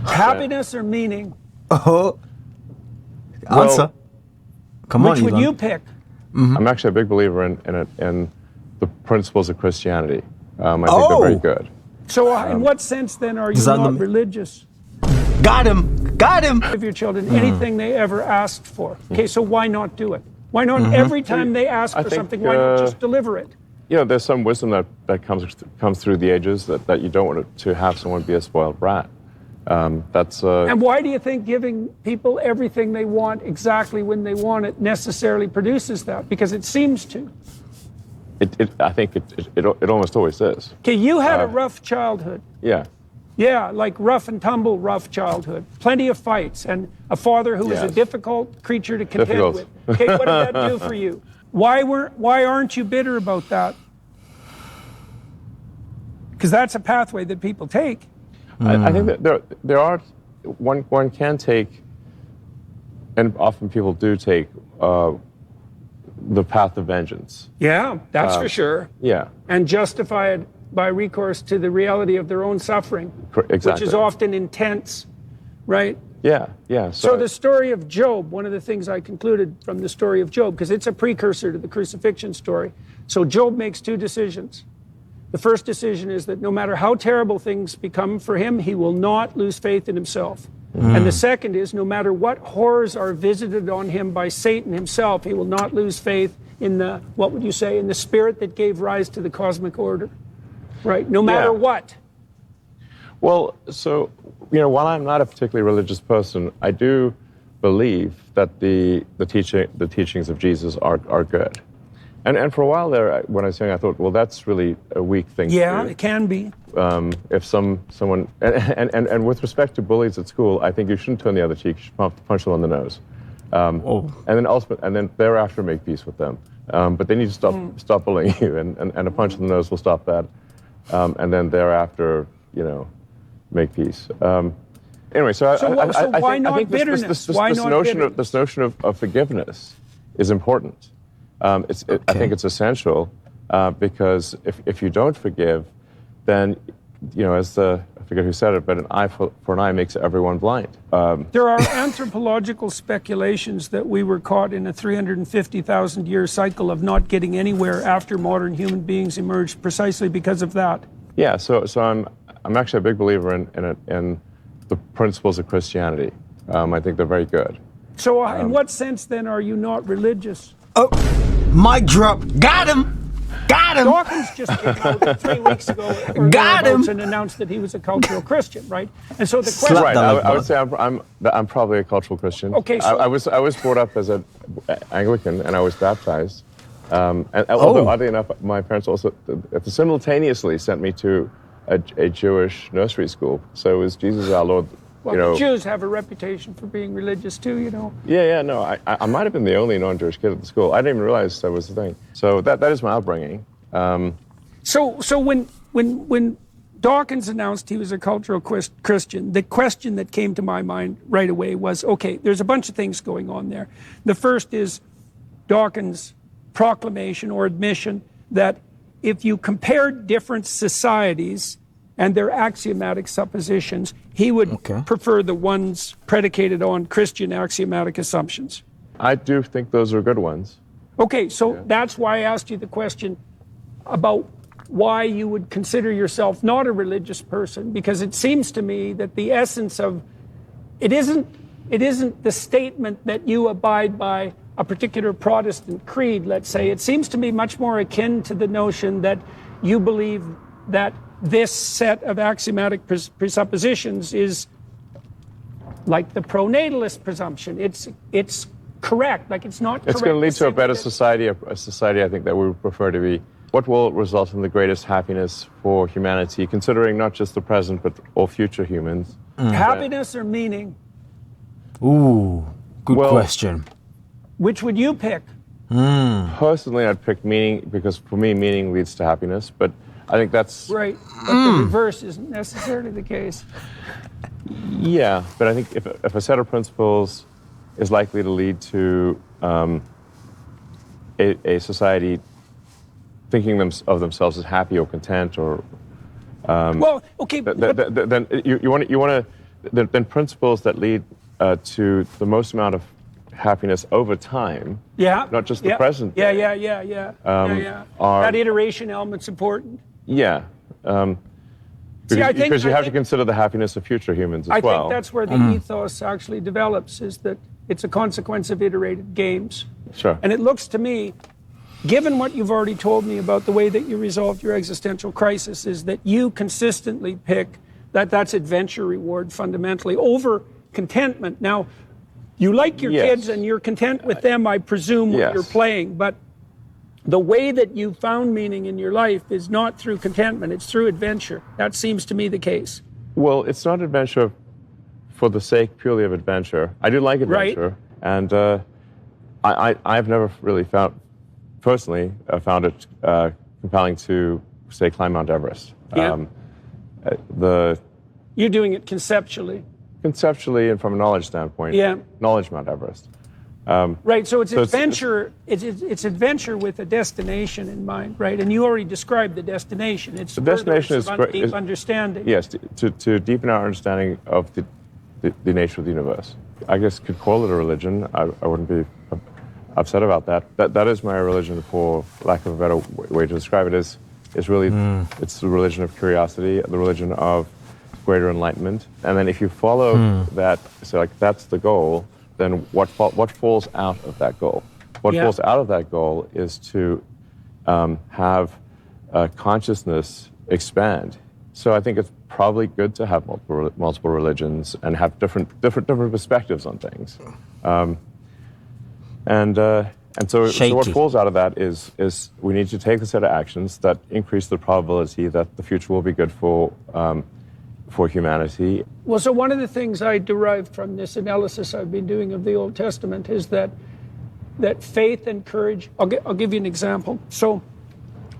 Happiness or meaning? Oh, answer. Come on, Which would Elon. you pick? I'm actually a big believer in the principles of Christianity. I think they're very good. So in what sense then are you Does that not not- religious? Got him. Got him. Give your children anything they ever asked for. Okay, so why not do it? Why not every time they ask for think, something, why not just deliver it? You know, there's some wisdom that comes through the ages that you don't want to have someone be a spoiled brat. And why do you think giving people everything they want exactly when they want it necessarily produces that? Because it seems to. I think it almost always is. Okay, you had a rough childhood. Yeah. Yeah, like rough and tumble, rough childhood. Plenty of fights, and a father who was a Yes. difficult creature to contend Difficult. with. Okay, what did that do for you? Why aren't you bitter about that? Because that's a pathway that people take. I think that there are one can take, and often people do take, the path of vengeance. Yeah, that's for sure. Yeah. And justify it by recourse to the reality of their own suffering, Exactly. which is often intense, right? Yeah. Yeah. So the story of Job, one of the things I concluded from the story of Job, because it's a precursor to the crucifixion story. So Job makes two decisions. The first decision is that no matter how terrible things become for him, he will not lose faith in himself. And the second is no matter what horrors are visited on him by Satan himself, he will not lose faith in the, what would you say, in the spirit that gave rise to the cosmic order. Right? No matter what. Well, so, you know, while I'm not a particularly religious person, I do believe that the teachings of Jesus are good. And for a while there, when I was young, I thought, well, that's really a weak thing to do. It can be. If someone and with respect to bullies at school, I think you shouldn't turn the other cheek. You should punch them on the nose, and then thereafter make peace with them. But they need to stop bullying you, and a punch in the nose will stop that, and then thereafter, you know, make peace. Anyway, so why not bitterness? Why not bitterness? This notion of forgiveness is important. I think it's essential because if you don't forgive, then, you know, as I forget who said it, but an eye for an eye makes everyone blind. There are anthropological speculations that we were caught in a 350,000-year cycle of not getting anywhere after modern human beings emerged precisely because of that. Yeah, so I'm actually a big believer in the principles of Christianity. I think they're very good. So in what sense then are you not religious? Oh, mic drop. Got him. Got him. Dawkins just came out 3 weeks ago Got him. and announced that he was a cultural Christian, right? And so the question, Right, I would say I'm probably a cultural Christian. Okay, so I was brought up as an Anglican, and I was baptized. Although oddly enough, my parents also simultaneously sent me to a Jewish nursery school. So it was Jesus our Lord. well, You know, the Jews have a reputation for being religious too, you know. no, I might have been the only non-Jewish kid at the school. I didn't even realize that was the thing. So that is my upbringing. So when Dawkins announced he was a cultural Christian, the question that came to my mind right away was, okay, there's a bunch of things going on there. The first is Dawkins' proclamation or admission that if you compared different societies and their axiomatic suppositions, he would prefer the ones predicated on Christian axiomatic assumptions. I do think those are good ones. Okay, so that's why I asked you the question about why you would consider yourself not a religious person, because it seems to me that the essence of it isn't the statement that you abide by a particular Protestant creed, let's say. It seems to me much more akin to the notion that you believe that this set of axiomatic presuppositions is like the pronatalist presumption. It's correct, like it's not correct. It's going to lead to a better society, a society I think that we would prefer to be. What will result in the greatest happiness for humanity, considering not just the present, but all future humans? Happiness or meaning? Ooh, good question. Which would you pick? Personally, I'd pick meaning, because for me, meaning leads to happiness, but I think that's... Right, but the reverse isn't necessarily the case. Yeah, but I think if a set of principles is likely to lead to a society thinking of themselves as happy or content, or Well, okay, then you want to then principles that lead to the most amount of happiness over time, Yeah. not just the yeah. present Yeah, day, yeah. are- That iteration element's important. Yeah. Because you have to consider the happiness of future humans as I well. think that's where the ethos actually develops, is that it's a consequence of iterated games. Sure. And it looks to me, given what you've already told me about the way that you resolved your existential crisis, is that you consistently pick that's adventure reward fundamentally over contentment. Now, you like your Yes. kids and you're content with them, I presume, when Yes. you're playing, but the way that you found meaning in your life is not through contentment, it's through adventure. That seems to me the case. Well, it's not adventure for the sake purely of adventure. I do like adventure, and I've never really personally found it compelling to, say, climb Mount Everest. Yeah. You're doing it conceptually. Conceptually and from a knowledge standpoint, Yeah. knowledge Mount Everest. Right, so it's So it's- adventure. It's adventure with a destination in mind, right? And you already described the destination. It's The destination is great- deep understanding. Yes, to deepen our understanding of the nature of the universe. I guess could call it a religion. I wouldn't be upset about that. That is my religion, for lack of a better way to describe it. Is really it's the religion of curiosity, the religion of greater enlightenment. And then if you follow that, so like that's the goal, then what falls out of that goal? What Yeah. falls out of that goal is to have consciousness expand. So I think it's probably good to have multiple religions and have different perspectives on things. So what Shaky. falls out of that is we need to take a set of actions that increase the probability that the future will be good for humanity. Well, so one of the things I derived from this analysis I've been doing of the Old Testament is that faith and courage. I'll give you an example. So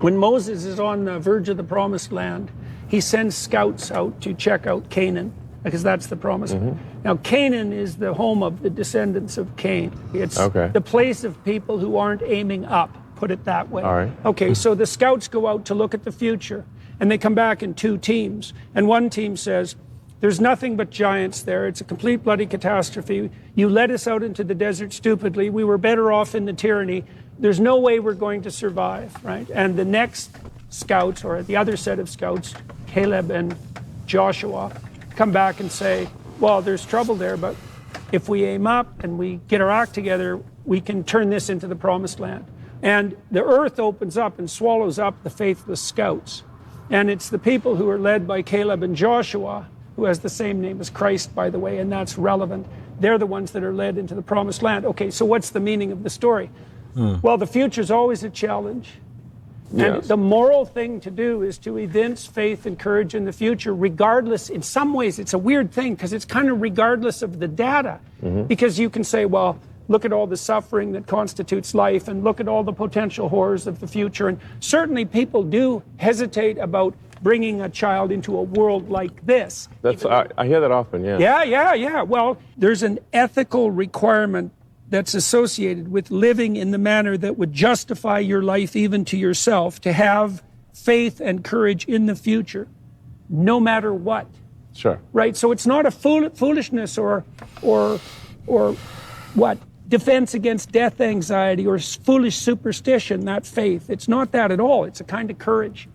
when Moses is on the verge of the Promised Land, he sends scouts out to check out Canaan, because that's the Promised Land. Now, Canaan is the home of the descendants of Cain. It's the place of people who aren't aiming up, put it that way. All right. Okay, so the scouts go out to look at the future, and they come back in two teams. And one team says, there's nothing but giants there. It's a complete bloody catastrophe. You led us out into the desert stupidly. We were better off in the tyranny. There's no way we're going to survive, right? And the next scouts, or the other set of scouts, Caleb and Joshua, come back and say, well, there's trouble there, but if we aim up and we get our act together, we can turn this into the Promised Land. And the earth opens up and swallows up the faithless scouts. And it's the people who are led by Caleb and Joshua, who has the same name as Christ, by the way, and that's relevant. They're the ones that are led into the Promised Land. Okay, so what's the meaning of the story? Well, the future's always a challenge. And Yes. the moral thing to do is to evince faith and courage in the future, regardless. In some ways, it's a weird thing, because it's kind of regardless of the data. Because you can say, well, look at all the suffering that constitutes life, and look at all the potential horrors of the future. And certainly people do hesitate about bringing a child into a world like this. I hear that often, yeah. Yeah. Well, there's an ethical requirement that's associated with living in the manner that would justify your life even to yourself, to have faith and courage in the future, no matter what. Sure. Right? So it's not a foolishness or what? Defense against death anxiety or foolish superstition, that faith. It's not that at all. It's a kind of courage.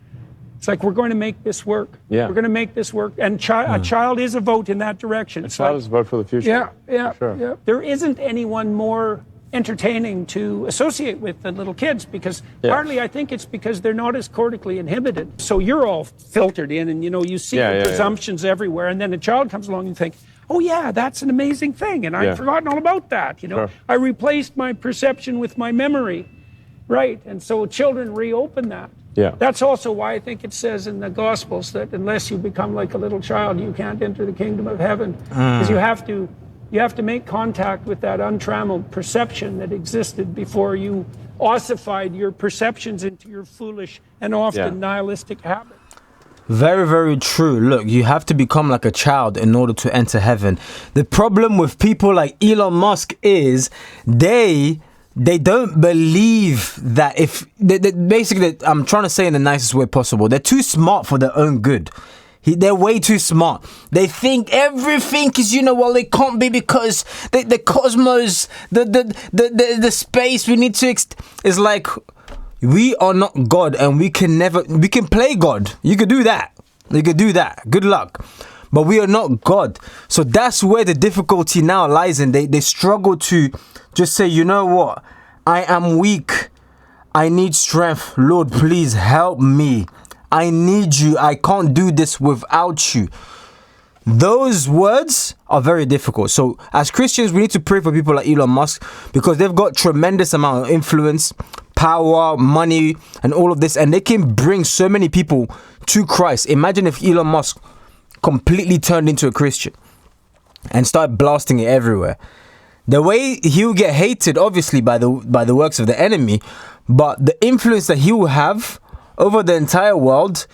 It's like, we're going to make this work. Yeah. We're going to make this work. And a child is a vote in that direction. A child is a vote for the future. Yeah. Sure. There isn't anyone more entertaining to associate with than little kids, because partly I think it's because they're not as cortically inhibited. So you're all filtered in, and you see the presumptions everywhere, and then a child comes along and you think, oh yeah, that's an amazing thing, and I'd forgotten all about that. Sure. I replaced my perception with my memory, right? And so children reopen that. Yeah. That's also why I think it says in the Gospels that unless you become like a little child, you can't enter the kingdom of heaven, because you have to make contact with that untrammeled perception that existed before you ossified your perceptions into your foolish and often nihilistic habits. Very, very true. Look, you have to become like a child in order to enter heaven. The problem with people like Elon Musk is they don't believe that basically, I'm trying to say in the nicest way possible, they're too smart for their own good. They're way too smart. They think everything is, well, it can't be because the cosmos, the space we need to. It's like, we are not God, and we can play God. You could do that. Good luck. But we are not God. So that's where the difficulty now lies in. They struggle to just say, you know what? I am weak. I need strength. Lord, please help me. I need you. I can't do this without you. Those words are very difficult. So as Christians, we need to pray for people like Elon Musk, because they've got tremendous amount of influence, power, money, and all of this. And they can bring so many people to Christ. Imagine if Elon Musk completely turned into a Christian and started blasting it everywhere. The way he'll get hated, obviously, by the works of the enemy, but the influence that he will have over the entire world,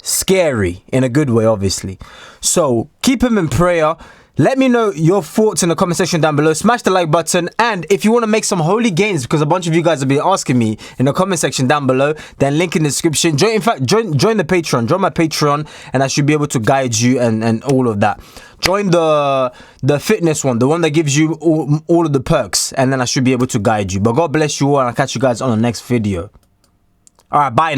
scary in a good way, obviously. So keep him in prayer. Let me know your thoughts in the comment section down below. Smash the like button. And if you want to make some holy gains, because a bunch of you guys have been asking me in the comment section down below, then link in the description. Join the Patreon. Join my Patreon, and I should be able to guide you and all of that. Join the fitness one, the one that gives you all of the perks, and then I should be able to guide you. But God bless you all, and I'll catch you guys on the next video. All right, bye now.